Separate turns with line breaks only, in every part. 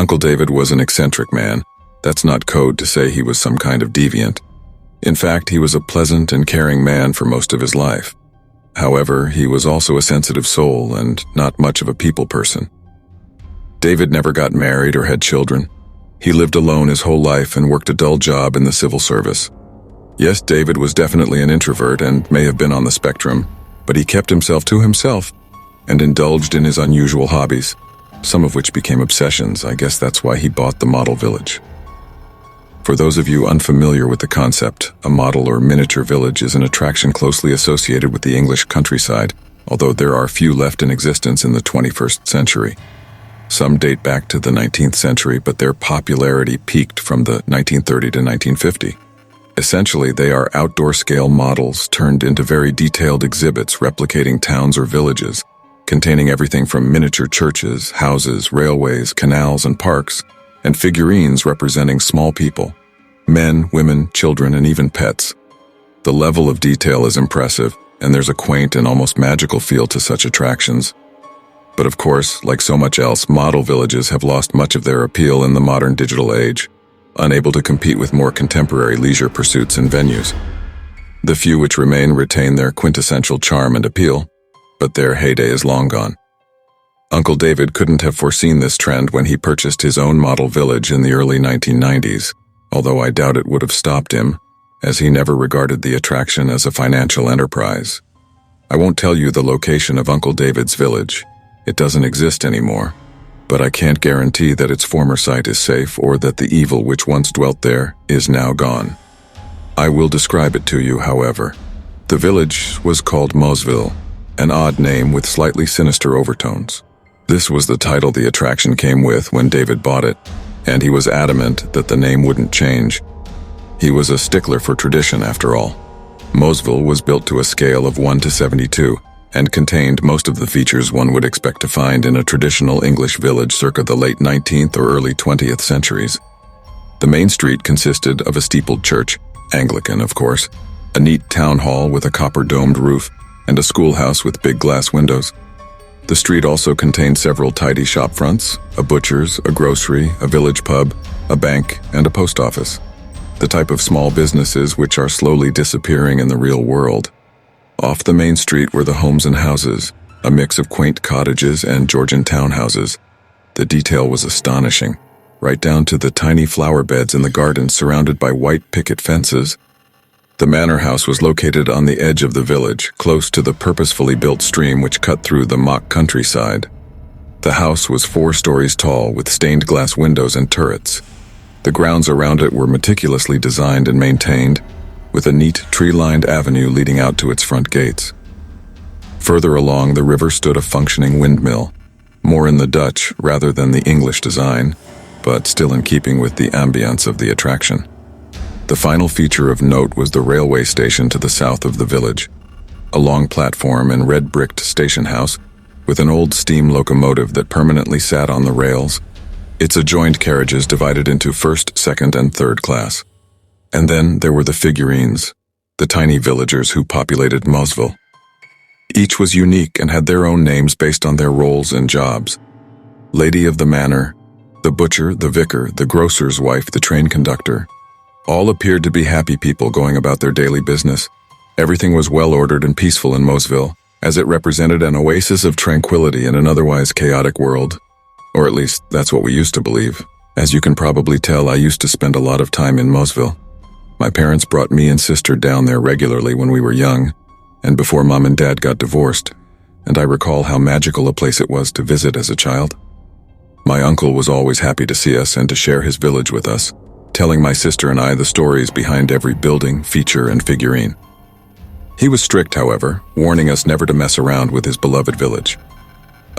Uncle David was an eccentric man. That's not code to say he was some kind of deviant. In fact, he was a pleasant and caring man for most of his life. However, he was also a sensitive soul and not much of a people person. David never got married or had children. He lived alone his whole life and worked a dull job in the civil service. Yes, David was definitely an introvert and may have been on the spectrum, but he kept himself to himself and indulged in his unusual hobbies, some of which became obsessions. I guess that's why he bought the model village. For those of you unfamiliar with the concept, a model or miniature village is an attraction closely associated with the English countryside, although there are few left in existence in the 21st century. Some date back to the 19th century, but their popularity peaked from the 1930 to 1950. Essentially, they are outdoor-scale models turned into very detailed exhibits replicating towns or villages, containing everything from miniature churches, houses, railways, canals, and parks, and figurines representing small people, men, women, children, and even pets. The level of detail is impressive, and there's a quaint and almost magical feel to such attractions. But of course, like so much else, model villages have lost much of their appeal in the modern digital age, unable to compete with more contemporary leisure pursuits and venues. The few which remain retain their quintessential charm and appeal, but their heyday is long gone. Uncle David couldn't have foreseen this trend when he purchased his own model village in the early 1990s, although I doubt it would have stopped him, as he never regarded the attraction as a financial enterprise. I won't tell you the location of Uncle David's village. It doesn't exist anymore, but I can't guarantee that its former site is safe or that the evil which once dwelt there is now gone. I will describe it to you, however. The village was called Mosville, an odd name with slightly sinister overtones. This was the title the attraction came with when David bought it, and he was adamant that the name wouldn't change. He was a stickler for tradition, after all. Mosville was built to a scale of 1 to 72, and contained most of the features one would expect to find in a traditional English village circa the late 19th or early 20th centuries. The main street consisted of a steepled church, Anglican of course, a neat town hall with a copper-domed roof, and a schoolhouse with big glass windows. The street also contained several tidy shop fronts, a butcher's, a grocery, a village pub, a bank, and a post office. The type of small businesses which are slowly disappearing in the real world. Off the main street were the homes and houses, a mix of quaint cottages and Georgian townhouses. The detail was astonishing, right down to the tiny flower beds in the garden surrounded by white picket fences. The manor house was located on the edge of the village, close to the purposefully built stream which cut through the mock countryside. The house was 4 stories tall with stained glass windows and turrets. The grounds around it were meticulously designed and maintained, with a neat tree-lined avenue leading out to its front gates. Further along the river stood a functioning windmill, more in the Dutch rather than the English design, but still in keeping with the ambience of the attraction. The final feature of note was the railway station to the south of the village, a long platform and red-bricked station house with an old steam locomotive that permanently sat on the rails, its adjoined carriages divided into first, second, and third class. And then there were the figurines, the tiny villagers who populated Mosville. Each was unique and had their own names based on their roles and jobs. Lady of the Manor, the butcher, the vicar, the grocer's wife, the train conductor. All appeared to be happy people going about their daily business. Everything was well-ordered and peaceful in Mosville, as it represented an oasis of tranquility in an otherwise chaotic world. Or at least, that's what we used to believe. As you can probably tell, I used to spend a lot of time in Mosville. My parents brought me and sister down there regularly when we were young, and before Mom and Dad got divorced, and I recall how magical a place it was to visit as a child. My uncle was always happy to see us and to share his village with us, telling my sister and I the stories behind every building, feature, and figurine. He was strict, however, warning us never to mess around with his beloved village.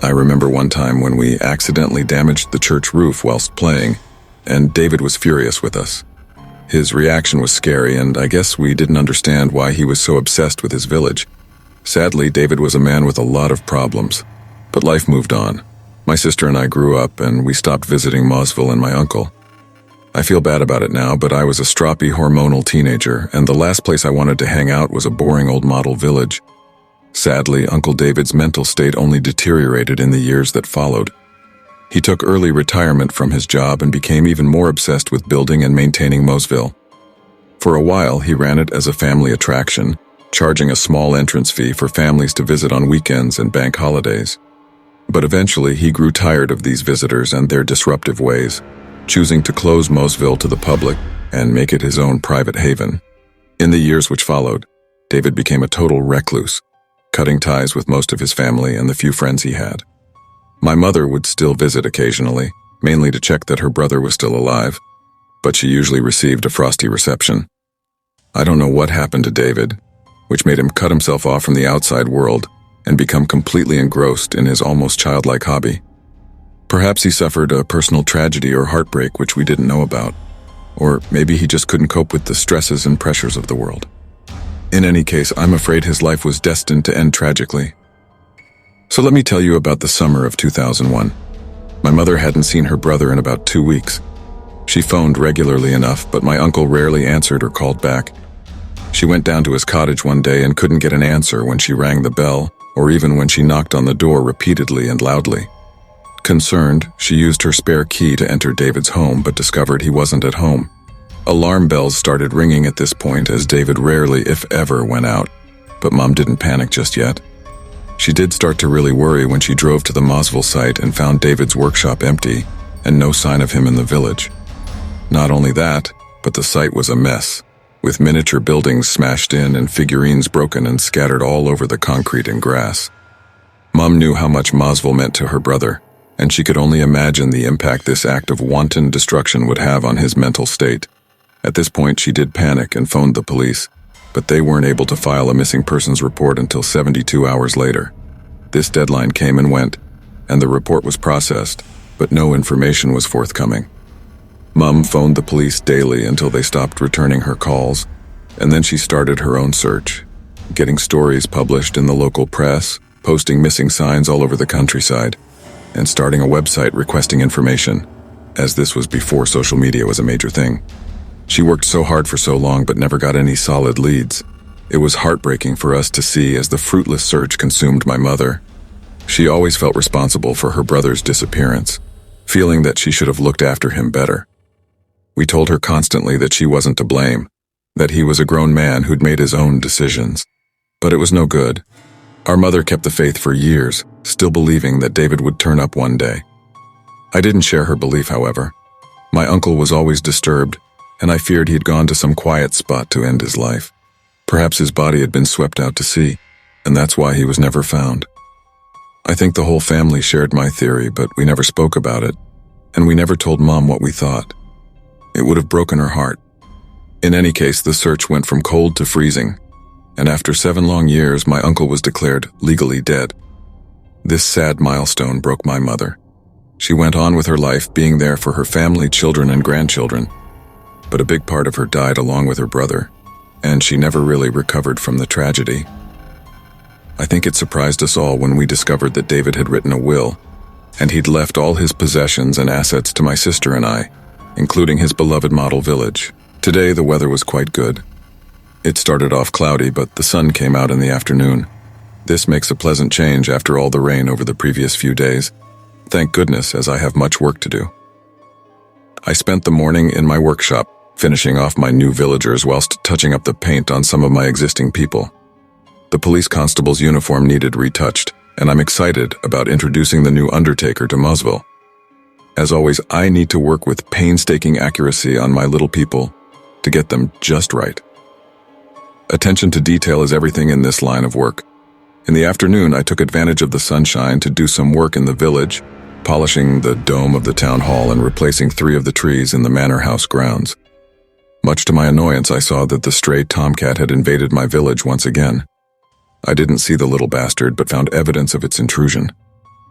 I remember one time when we accidentally damaged the church roof whilst playing, and David was furious with us. His reaction was scary, and I guess we didn't understand why he was so obsessed with his village. Sadly, David was a man with a lot of problems, but life moved on. My sister and I grew up, and we stopped visiting Mosville and my uncle. I feel bad about it now, but I was a stroppy, hormonal teenager, and the last place I wanted to hang out was a boring old model village. Sadly, Uncle David's mental state only deteriorated in the years that followed. He took early retirement from his job and became even more obsessed with building and maintaining Mosville. For a while, he ran it as a family attraction, charging a small entrance fee for families to visit on weekends and bank holidays. But eventually, he grew tired of these visitors and their disruptive ways, choosing to close Mosville to the public and make it his own private haven. In the years which followed, David became a total recluse, cutting ties with most of his family and the few friends he had. My mother would still visit occasionally, mainly to check that her brother was still alive, but she usually received a frosty reception. I don't know what happened to David, which made him cut himself off from the outside world and become completely engrossed in his almost childlike hobby. Perhaps he suffered a personal tragedy or heartbreak which we didn't know about, or maybe he just couldn't cope with the stresses and pressures of the world. In any case, I'm afraid his life was destined to end tragically. So let me tell you about the summer of 2001. My mother hadn't seen her brother in about 2 weeks. She phoned regularly enough, but my uncle rarely answered or called back. She went down to his cottage one day and couldn't get an answer when she rang the bell, or even when she knocked on the door repeatedly and loudly. Concerned, she used her spare key to enter David's home but discovered he wasn't at home. Alarm bells started ringing at this point as David rarely, if ever, went out, but Mom didn't panic just yet. She did start to really worry when she drove to the Mosville site and found David's workshop empty and no sign of him in the village. Not only that, but the site was a mess, with miniature buildings smashed in and figurines broken and scattered all over the concrete and grass. Mom knew how much Mosville meant to her brother, and she could only imagine the impact this act of wanton destruction would have on his mental state. At this point, she did panic and phoned the police, but they weren't able to file a missing persons report until 72 hours later. This deadline came and went, and the report was processed, but no information was forthcoming. Mom phoned the police daily until they stopped returning her calls, and then she started her own search, getting stories published in the local press, posting missing signs all over the countryside, and starting a website requesting information, as this was before social media was a major thing. She worked so hard for so long but never got any solid leads. It was heartbreaking for us to see as the fruitless search consumed my mother. She always felt responsible for her brother's disappearance, feeling that she should have looked after him better. We told her constantly that she wasn't to blame, that he was a grown man who'd made his own decisions. But it was no good. Our mother kept the faith for years, still believing that David would turn up one day. I didn't share her belief, however. My uncle was always disturbed, and I feared he'd gone to some quiet spot to end his life. Perhaps his body had been swept out to sea, and that's why he was never found. I think the whole family shared my theory, but we never spoke about it, and we never told Mom what we thought. It would have broken her heart. In any case, the search went from cold to freezing, and after 7 long years, my uncle was declared legally dead. This sad milestone broke my mother. She went on with her life, being there for her family, children, and grandchildren, but a big part of her died along with her brother, and she never really recovered from the tragedy. I think it surprised us all when we discovered that David had written a will, and he'd left all his possessions and assets to my sister and I, including his beloved model village. Today, the weather was quite good. It started off cloudy, but the sun came out in the afternoon. This makes a pleasant change after all the rain over the previous few days. Thank goodness, as I have much work to do. I spent the morning in my workshop, finishing off my new villagers whilst touching up the paint on some of my existing people. The police constable's uniform needed retouched, and I'm excited about introducing the new undertaker to Mosville. As always, I need to work with painstaking accuracy on my little people to get them just right. Attention to detail is everything in this line of work. In the afternoon, I took advantage of the sunshine to do some work in the village, polishing the dome of the town hall and replacing 3 of the trees in the manor house grounds. Much to my annoyance, I saw that the stray tomcat had invaded my village once again. I didn't see the little bastard, but found evidence of its intrusion,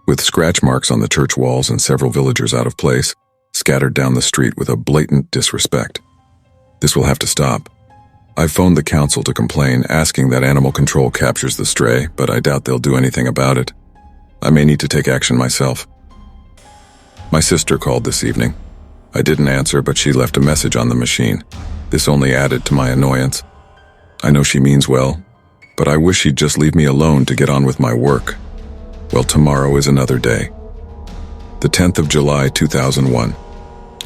with scratch marks on the church walls and several villagers out of place, scattered down the street with a blatant disrespect. This will have to stop. I've phoned the council to complain, asking that animal control captures the stray, but I doubt they'll do anything about it. I may need to take action myself. My sister called this evening. I didn't answer, but she left a message on the machine. This only added to my annoyance. I know she means well, but I wish she'd just leave me alone to get on with my work. Well, tomorrow is another day. The 10th of July, 2001.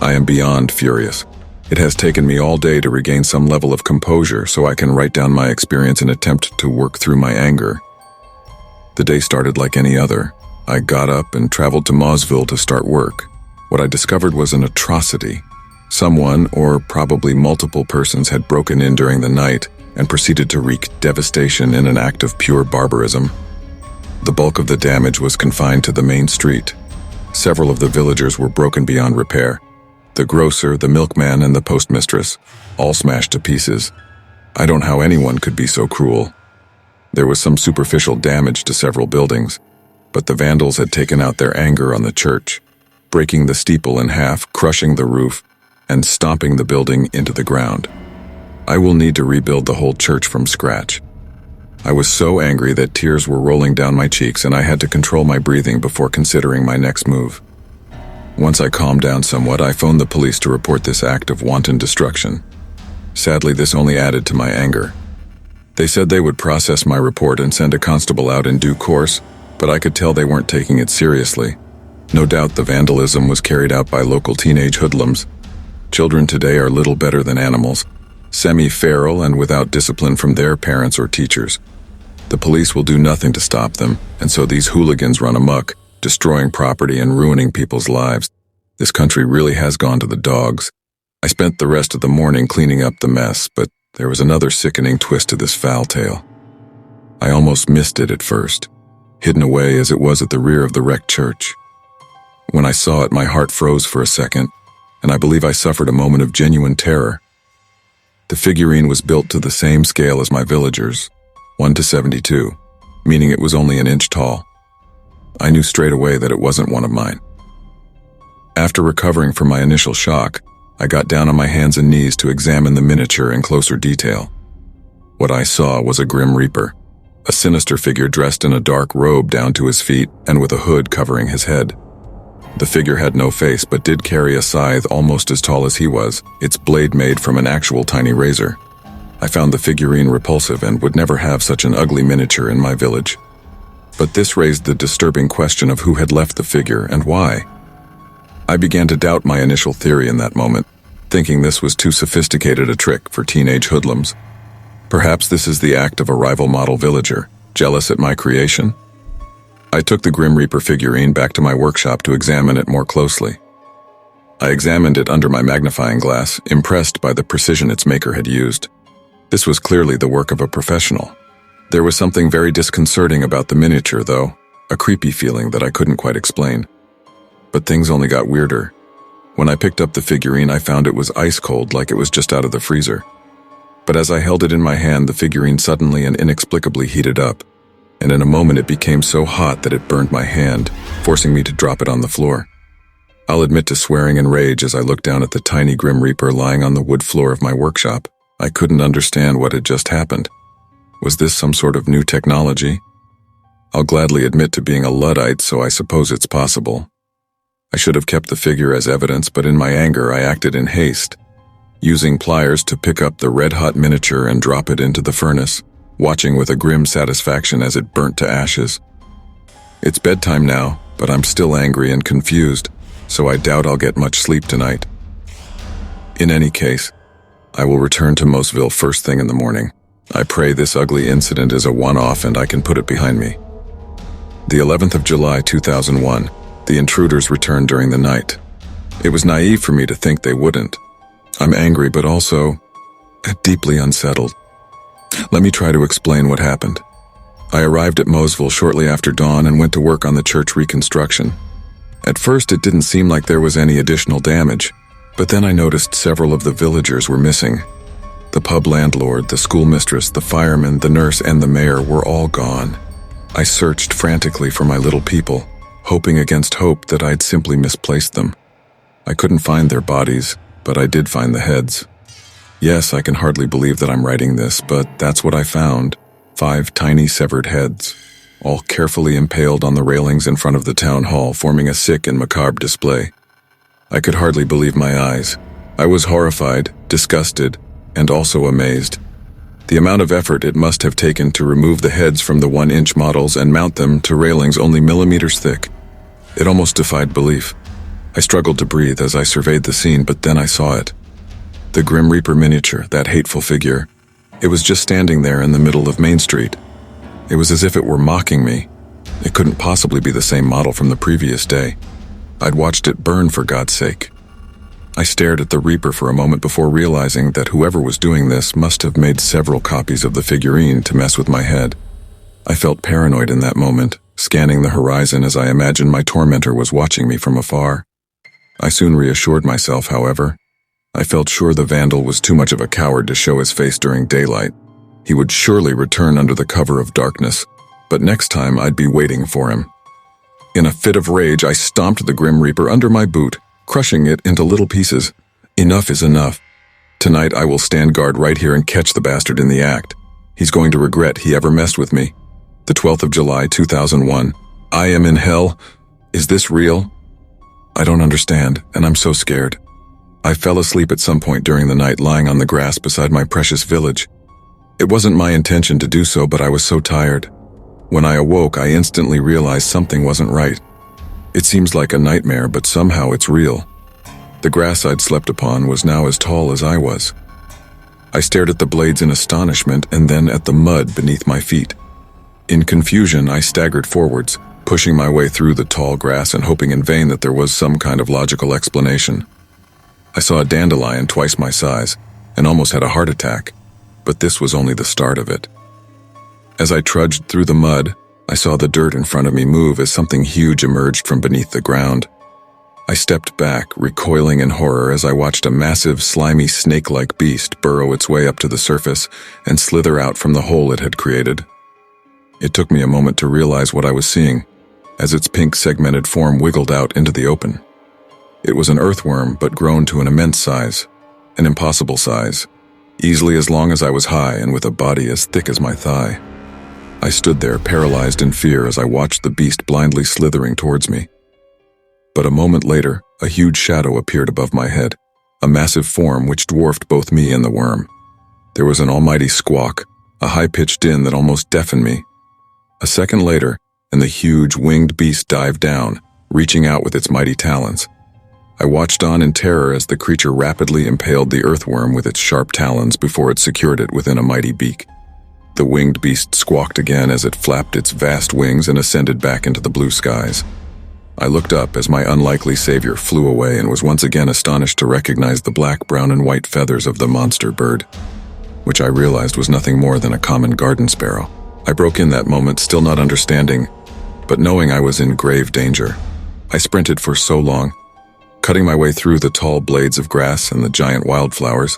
I am beyond furious. It has taken me all day to regain some level of composure so I can write down my experience and attempt to work through my anger. The day started like any other. I got up and traveled to Mosville to start work. What I discovered was an atrocity. Someone, or probably multiple persons, had broken in during the night and proceeded to wreak devastation in an act of pure barbarism. The bulk of the damage was confined to the main street. Several of the villagers were broken beyond repair. The grocer, the milkman, and the postmistress, all smashed to pieces. I don't know how anyone could be so cruel. There was some superficial damage to several buildings, but the vandals had taken out their anger on the church, breaking the steeple in half, crushing the roof, and stomping the building into the ground. I will need to rebuild the whole church from scratch. I was so angry that tears were rolling down my cheeks and I had to control my breathing before considering my next move. Once I calmed down somewhat, I phoned the police to report this act of wanton destruction. Sadly, this only added to my anger. They said they would process my report and send a constable out in due course, but I could tell they weren't taking it seriously. No doubt the vandalism was carried out by local teenage hoodlums. Children today are little better than animals, semi-feral and without discipline from their parents or teachers. The police will do nothing to stop them, and so these hooligans run amok, destroying property and ruining people's lives. This country really has gone to the dogs. I spent the rest of the morning cleaning up the mess, but there was another sickening twist to this foul tale. I almost missed it at first, hidden away as it was at the rear of the wrecked church. When I saw it, my heart froze for a second, and I believe I suffered a moment of genuine terror. The figurine was built to the same scale as my villagers, 1:72, meaning it was only an inch tall. I knew straight away that it wasn't one of mine. After recovering from my initial shock, I got down on my hands and knees to examine the miniature in closer detail. What I saw was a grim reaper, a sinister figure dressed in a dark robe down to his feet and with a hood covering his head. The figure had no face but did carry a scythe almost as tall as he was, its blade made from an actual tiny razor. I found the figurine repulsive and would never have such an ugly miniature in my village. But this raised the disturbing question of who had left the figure and why. I began to doubt my initial theory in that moment, thinking this was too sophisticated a trick for teenage hoodlums. Perhaps this is the act of a rival model villager, jealous at my creation? I took the Grim Reaper figurine back to my workshop to examine it more closely. I examined it under my magnifying glass, impressed by the precision its maker had used. This was clearly the work of a professional. There was something very disconcerting about the miniature, though, a creepy feeling that I couldn't quite explain. But things only got weirder. When I picked up the figurine, I found it was ice cold, like it was just out of the freezer. But as I held it in my hand, the figurine suddenly and inexplicably heated up, and in a moment it became so hot that it burned my hand, forcing me to drop it on the floor. I'll admit to swearing in rage as I looked down at the tiny Grim Reaper lying on the wood floor of my workshop. I couldn't understand what had just happened. Was this some sort of new technology? I'll gladly admit to being a Luddite, so I suppose it's possible. I should have kept the figure as evidence, but in my anger I acted in haste, using pliers to pick up the red-hot miniature and drop it into the furnace, watching with a grim satisfaction as it burnt to ashes. It's bedtime now, but I'm still angry and confused, so I doubt I'll get much sleep tonight. In any case, I will return to Mosville first thing in the morning. I pray this ugly incident is a one-off and I can put it behind me. The 11th of July, 2001, the intruders returned during the night. It was naive for me to think they wouldn't. I'm angry, but also deeply unsettled. Let me try to explain what happened. I arrived at Mosville shortly after dawn and went to work on the church reconstruction. At first, it didn't seem like there was any additional damage, but then I noticed several of the villagers were missing. The pub landlord, the schoolmistress, the fireman, the nurse, and the mayor were all gone. I searched frantically for my little people, hoping against hope that I'd simply misplaced them. I couldn't find their bodies, but I did find the heads. Yes, I can hardly believe that I'm writing this, but that's what I found. 5 tiny severed heads, all carefully impaled on the railings in front of the town hall, forming a sick and macabre display. I could hardly believe my eyes. I was horrified, disgusted, and also amazed. The amount of effort it must have taken to remove the heads from the 1-inch models and mount them to railings only millimeters thick. It almost defied belief. I struggled to breathe as I surveyed the scene, but then I saw it. The Grim Reaper miniature, that hateful figure. It was just standing there in the middle of Main Street. It was as if it were mocking me. It couldn't possibly be the same model from the previous day. I'd watched it burn, for God's sake. I stared at the Reaper for a moment before realizing that whoever was doing this must have made several copies of the figurine to mess with my head. I felt paranoid in that moment, scanning the horizon as I imagined my tormentor was watching me from afar. I soon reassured myself, however. I felt sure the vandal was too much of a coward to show his face during daylight. He would surely return under the cover of darkness, but next time I'd be waiting for him. In a fit of rage, I stomped the Grim Reaper under my boot, crushing it into little pieces. Enough is enough. Tonight I will stand guard right here and catch the bastard in the act. He's going to regret he ever messed with me. The 12th of July, 2001. I am in hell. Is this real? I don't understand, and I'm so scared. I fell asleep at some point during the night, lying on the grass beside my precious village. It wasn't my intention to do so, but I was so tired. When I awoke, I instantly realized something wasn't right. It seems like a nightmare, but somehow it's real. The grass I'd slept upon was now as tall as I was. I stared at the blades in astonishment and then at the mud beneath my feet. In confusion, I staggered forwards, pushing my way through the tall grass and hoping in vain that there was some kind of logical explanation. I saw a dandelion twice my size and almost had a heart attack, but this was only the start of it. As I trudged through the mud, I saw the dirt in front of me move as something huge emerged from beneath the ground. I stepped back, recoiling in horror as I watched a massive, slimy, snake-like beast burrow its way up to the surface and slither out from the hole it had created. It took me a moment to realize what I was seeing, as its pink segmented form wiggled out into the open. It was an earthworm, but grown to an immense size, an impossible size, easily as long as I was high and with a body as thick as my thigh. I stood there, paralyzed in fear as I watched the beast blindly slithering towards me. But a moment later, a huge shadow appeared above my head, a massive form which dwarfed both me and the worm. There was an almighty squawk, a high-pitched din that almost deafened me. A second later, and the huge winged beast dived down, reaching out with its mighty talons. I watched on in terror as the creature rapidly impaled the earthworm with its sharp talons before it secured it within a mighty beak. The winged beast squawked again as it flapped its vast wings and ascended back into the blue skies. I looked up as my unlikely savior flew away and was once again astonished to recognize the black, brown, and white feathers of the monster bird, which I realized was nothing more than a common garden sparrow. I broke in that moment, still not understanding, but knowing I was in grave danger. I sprinted for so long, cutting my way through the tall blades of grass and the giant wildflowers.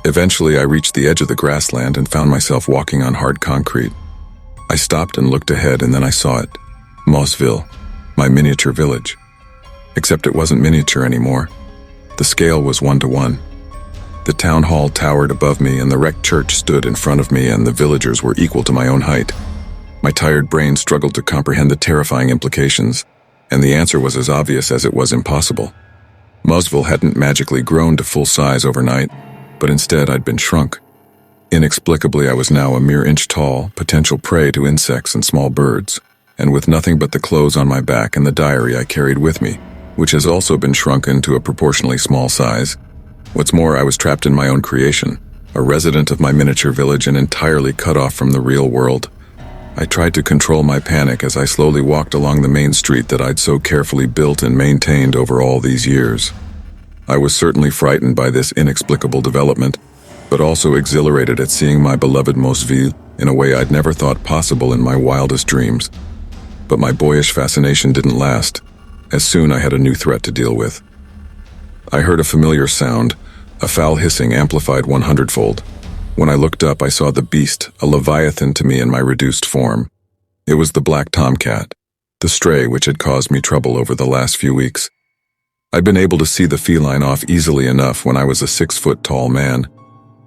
Eventually, I reached the edge of the grassland and found myself walking on hard concrete. I stopped and looked ahead, and then I saw it. Mossville, my miniature village. Except it wasn't miniature anymore. The scale was 1-to-1. The town hall towered above me, and the wrecked church stood in front of me, and the villagers were equal to my own height. My tired brain struggled to comprehend the terrifying implications, and the answer was as obvious as it was impossible. Mossville hadn't magically grown to full size overnight, but instead I'd been shrunk. Inexplicably, I was now a mere inch tall, potential prey to insects and small birds, and with nothing but the clothes on my back and the diary I carried with me, which has also been shrunken to a proportionally small size. What's more, I was trapped in my own creation, a resident of my miniature village and entirely cut off from the real world. I tried to control my panic as I slowly walked along the main street that I'd so carefully built and maintained over all these years. I was certainly frightened by this inexplicable development, but also exhilarated at seeing my beloved Mossville in a way I'd never thought possible in my wildest dreams. But my boyish fascination didn't last, as soon I had a new threat to deal with. I heard a familiar sound, a foul hissing amplified 100-fold. When I looked up, I saw the beast, a leviathan to me in my reduced form. It was the black tomcat, the stray which had caused me trouble over the last few weeks. I'd been able to see the feline off easily enough when I was a 6-foot-tall man,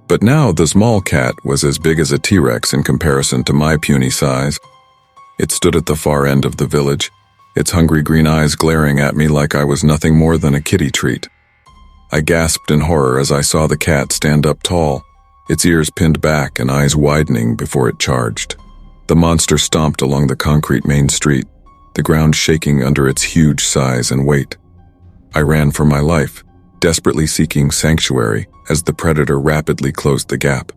but now the small cat was as big as a T-Rex in comparison to my puny size. It stood at the far end of the village, its hungry green eyes glaring at me like I was nothing more than a kitty treat. I gasped in horror as I saw the cat stand up tall, its ears pinned back and eyes widening before it charged. The monster stomped along the concrete main street, the ground shaking under its huge size and weight. I ran for my life, desperately seeking sanctuary as the predator rapidly closed the gap.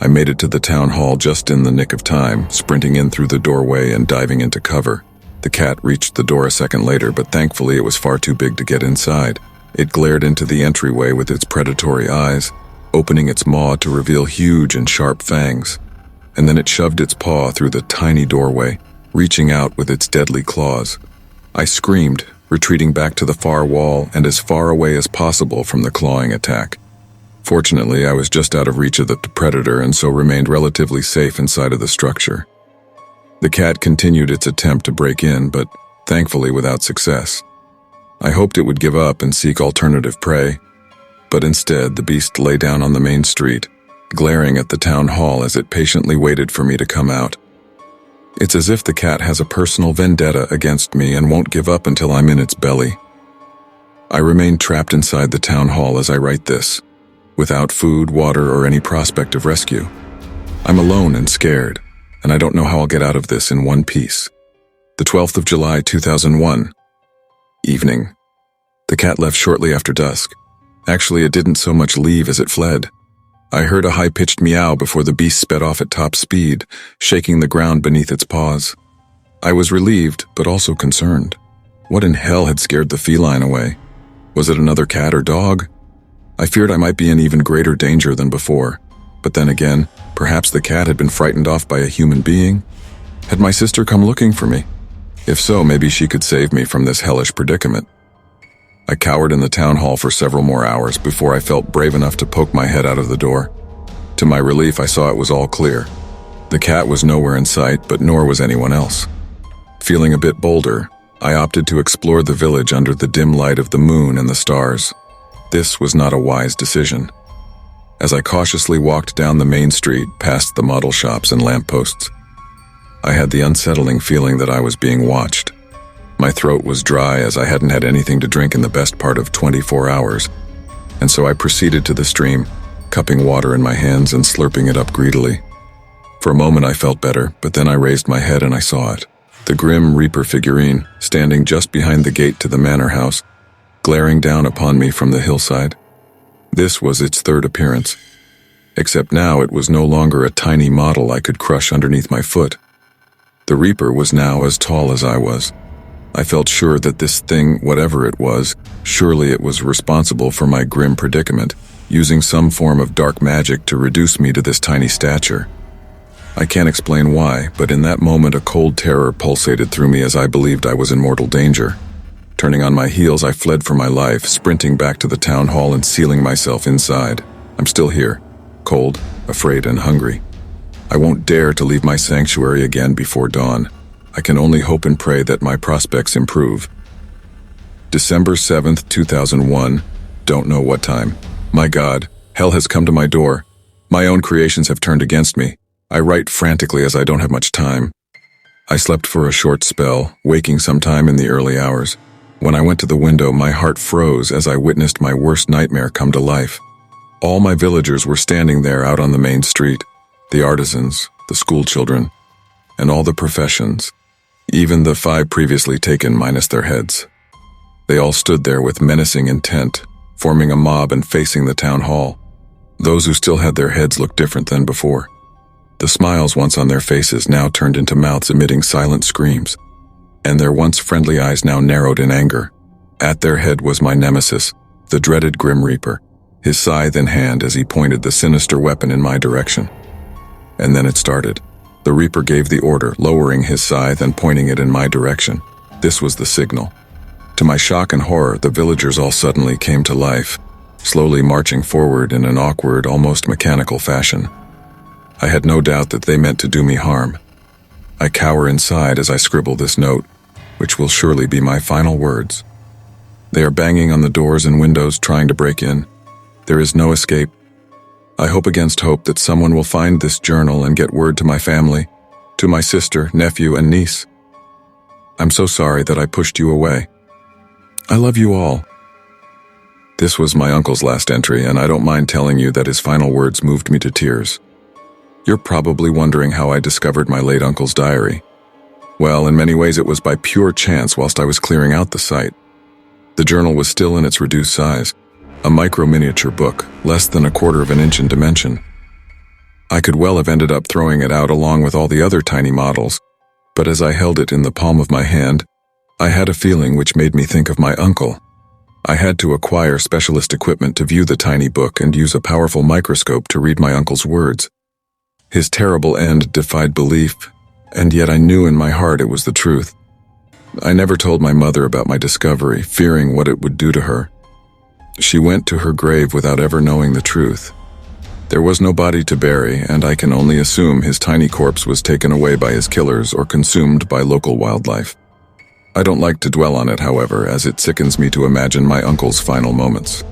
I made it to the town hall just in the nick of time, sprinting in through the doorway and diving into cover. The cat reached the door a second later, but thankfully it was far too big to get inside. It glared into the entryway with its predatory eyes, opening its maw to reveal huge and sharp fangs. And then it shoved its paw through the tiny doorway, reaching out with its deadly claws. I screamed, retreating back to the far wall and as far away as possible from the clawing attack. Fortunately, I was just out of reach of the predator and so remained relatively safe inside of the structure. The cat continued its attempt to break in, but thankfully without success. I hoped it would give up and seek alternative prey, but instead the beast lay down on the main street, glaring at the town hall as it patiently waited for me to come out. It's as if the cat has a personal vendetta against me and won't give up until I'm in its belly. I remain trapped inside the town hall as I write this, without food, water, or any prospect of rescue. I'm alone and scared, and I don't know how I'll get out of this in one piece. The 12th of July, 2001. Evening. The cat left shortly after dusk. Actually, it didn't so much leave as it fled. I heard a high-pitched meow before the beast sped off at top speed, shaking the ground beneath its paws. I was relieved, but also concerned. What in hell had scared the feline away? Was it another cat or dog? I feared I might be in even greater danger than before. But then again, perhaps the cat had been frightened off by a human being? Had my sister come looking for me? If so, maybe she could save me from this hellish predicament. I cowered in the town hall for several more hours before I felt brave enough to poke my head out of the door. To my relief, I saw it was all clear. The cat was nowhere in sight, but nor was anyone else. Feeling a bit bolder, I opted to explore the village under the dim light of the moon and the stars. This was not a wise decision. As I cautiously walked down the main street past the model shops and lampposts, I had the unsettling feeling that I was being watched. My throat was dry as I hadn't had anything to drink in the best part of 24 hours, and so I proceeded to the stream, cupping water in my hands and slurping it up greedily. For a moment I felt better, but then I raised my head and I saw it. The Grim Reaper figurine, standing just behind the gate to the manor house, glaring down upon me from the hillside. This was its third appearance, except now it was no longer a tiny model I could crush underneath my foot. The Reaper was now as tall as I was. I felt sure that this thing, whatever it was, surely it was responsible for my grim predicament, using some form of dark magic to reduce me to this tiny stature. I can't explain why, but in that moment a cold terror pulsated through me as I believed I was in mortal danger. Turning on my heels, I fled for my life, sprinting back to the town hall and sealing myself inside. I'm still here, cold, afraid, and hungry. I won't dare to leave my sanctuary again before dawn. I can only hope and pray that my prospects improve. December 7th, 2001. Don't know what time. My God, hell has come to my door. My own creations have turned against me. I write frantically as I don't have much time. I slept for a short spell, waking sometime in the early hours. When I went to the window, my heart froze as I witnessed my worst nightmare come to life. All my villagers were standing there out on the main street. The artisans, the school children, and all the professions. Even the 5 previously taken minus their heads. They all stood there with menacing intent, forming a mob and facing the town hall. Those who still had their heads looked different than before. The smiles once on their faces now turned into mouths emitting silent screams, and their once friendly eyes now narrowed in anger. At their head was my nemesis, the dreaded Grim Reaper, his scythe in hand as he pointed the sinister weapon in my direction. And then it started. The Reaper gave the order, lowering his scythe and pointing it in my direction. This was the signal. To my shock and horror, the villagers all suddenly came to life, slowly marching forward in an awkward, almost mechanical fashion. I had no doubt that they meant to do me harm. I cower inside as I scribble this note, which will surely be my final words. They are banging on the doors and windows trying to break in. There is no escape. I hope against hope that someone will find this journal and get word to my family, to my sister, nephew, and niece. I'm so sorry that I pushed you away. I love you all. This was my uncle's last entry, and I don't mind telling you that his final words moved me to tears. You're probably wondering how I discovered my late uncle's diary. Well, in many ways it was by pure chance whilst I was clearing out the site. The journal was still in its reduced size, a micro-miniature book, less than 1/4 of an inch in dimension. I could well have ended up throwing it out along with all the other tiny models, but as I held it in the palm of my hand, I had a feeling which made me think of my uncle. I had to acquire specialist equipment to view the tiny book and use a powerful microscope to read my uncle's words. His terrible end defied belief, and yet I knew in my heart it was the truth. I never told my mother about my discovery, fearing what it would do to her. She went to her grave without ever knowing the truth. There was no body to bury, and I can only assume his tiny corpse was taken away by his killers or consumed by local wildlife. I don't like to dwell on it, however, as it sickens me to imagine my uncle's final moments.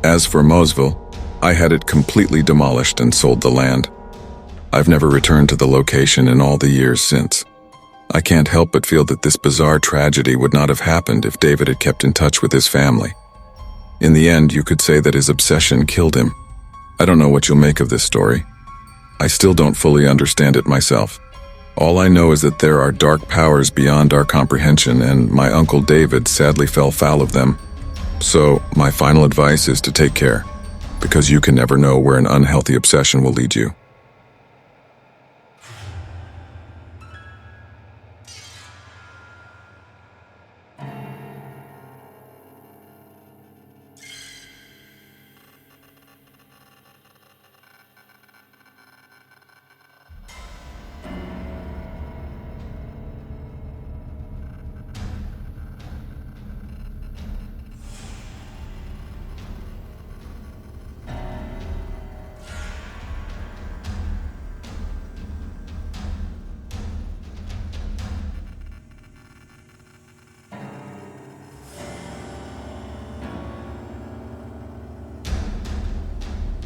As for Mosville, I had it completely demolished and sold the land. I've never returned to the location in all the years since. I can't help but feel that this bizarre tragedy would not have happened if David had kept in touch with his family. In the end, you could say that his obsession killed him. I don't know what you'll make of this story. I still don't fully understand it myself. All I know is that there are dark powers beyond our comprehension, and my Uncle David sadly fell foul of them. So, my final advice is to take care, because you can never know where an unhealthy obsession will lead you.